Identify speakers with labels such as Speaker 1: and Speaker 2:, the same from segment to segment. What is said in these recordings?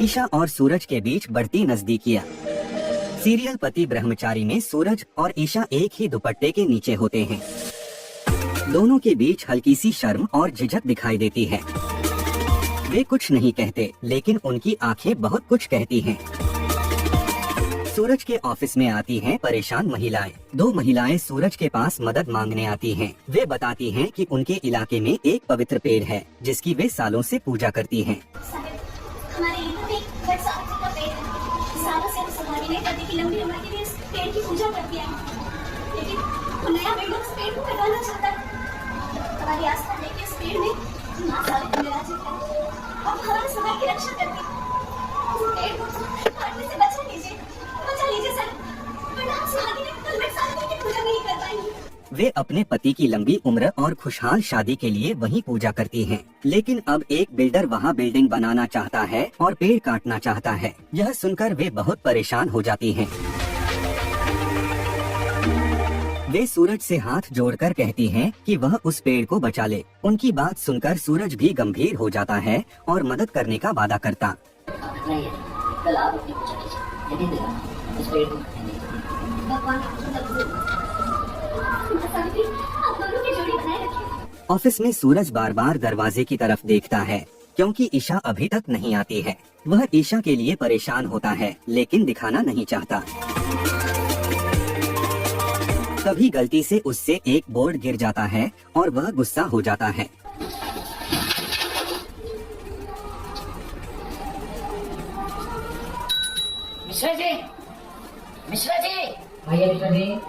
Speaker 1: ईशा और सूरज के बीच बढ़ती नजदीकियां। सीरियल पति ब्रह्मचारी में सूरज और ईशा एक ही दुपट्टे के नीचे होते हैं। दोनों के बीच हल्की सी शर्म और झिझक दिखाई देती है। वे कुछ नहीं कहते, लेकिन उनकी आंखें बहुत कुछ कहती हैं। सूरज के ऑफिस में आती हैं परेशान महिलाएं। दो महिलाएं सूरज के पास मदद मांगने आती हैं। वे बताती हैं कि उनके इलाके में एक पवित्र पेड़ है जिसकी वे सालों से पूजा करती हैं।
Speaker 2: हमारे इलाके में एक बरसात का पेड़ है। सालों से हम समाधि नहीं करती कि लंबी उम्र के लिए इस पेड़ की पूजा करती है, लेकिन वो नया बिल्डर उस पेड़ को कटाना चाहता है। हमारी आस्था है कि इस पेड़ में माँ सावित्री विराजित है और हमारे समाज की रक्षा करती है। इस पेड़ को काटने से बचा लीजिए सर, वरना हम सुहागिन कल में सावित्री की पूजा नहीं कर पाएंगे।
Speaker 1: वे अपने पति की लंबी उम्र और खुशहाल शादी के लिए वहीं पूजा करती हैं। लेकिन अब एक बिल्डर वहां बिल्डिंग बनाना चाहता है और पेड़ काटना चाहता है। यह सुनकर वे बहुत परेशान हो जाती हैं। वे सूरज से हाथ जोड़कर कहती हैं कि वह उस पेड़ को बचा ले। उनकी बात सुनकर सूरज भी गंभीर हो जाता है और मदद करने का वादा करता।
Speaker 2: कल आप अपनी पूजा कीजिए, यदि उस पेड़ को भगवान
Speaker 1: ऑफिस में सूरज बार बार दरवाजे की तरफ देखता है क्योंकि ईशा अभी तक नहीं आती है। वह ईशा के लिए परेशान होता है लेकिन दिखाना नहीं चाहता। तभी गलती से उससे एक बोर्ड गिर जाता है और वह गुस्सा हो जाता है।
Speaker 3: मिश्रा जी, मिश्रा जी,
Speaker 4: भैया मिश्रा जी,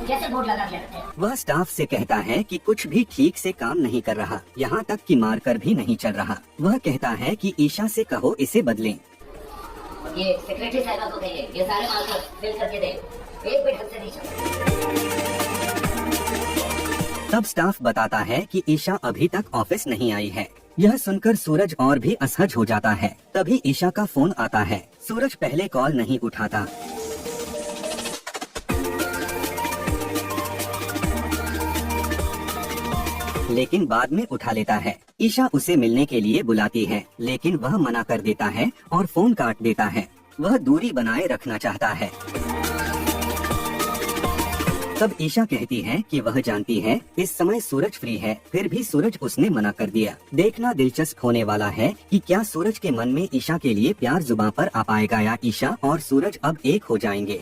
Speaker 2: कैसे बोर्ड लगा के रखते हैं?
Speaker 1: वह स्टाफ से कहता है कि कुछ भी ठीक से काम नहीं कर रहा, यहाँ तक कि मारकर भी नहीं चल रहा। वह कहता है कि ईशा से कहो इसे बदलें।
Speaker 3: ये सेक्रेटरी साहिबा को कहिए ये सारे माल को फिल करके दे, एक भी ढंग से नहीं चल।
Speaker 1: तब स्टाफ बताता है कि ईशा अभी तक ऑफिस नहीं आई है। यह सुनकर सूरज और भी असहज हो जाता है। तभी ईशा का फोन आता है। सूरज पहले कॉल नहीं उठाता। लेकिन बाद में उठा लेता है। ईशा उसे मिलने के लिए बुलाती है, लेकिन वह मना कर देता है और फोन काट देता है। वह दूरी बनाए रखना चाहता है। तब ईशा कहती है कि वह जानती है इस समय सूरज फ्री है, फिर भी सूरज उसने मना कर दिया। देखना दिलचस्प होने वाला है कि क्या सूरज के मन में ईशा के लिए प्यार जुबां पर आ पाएगा या ईशा और सूरज अब एक हो जाएंगे।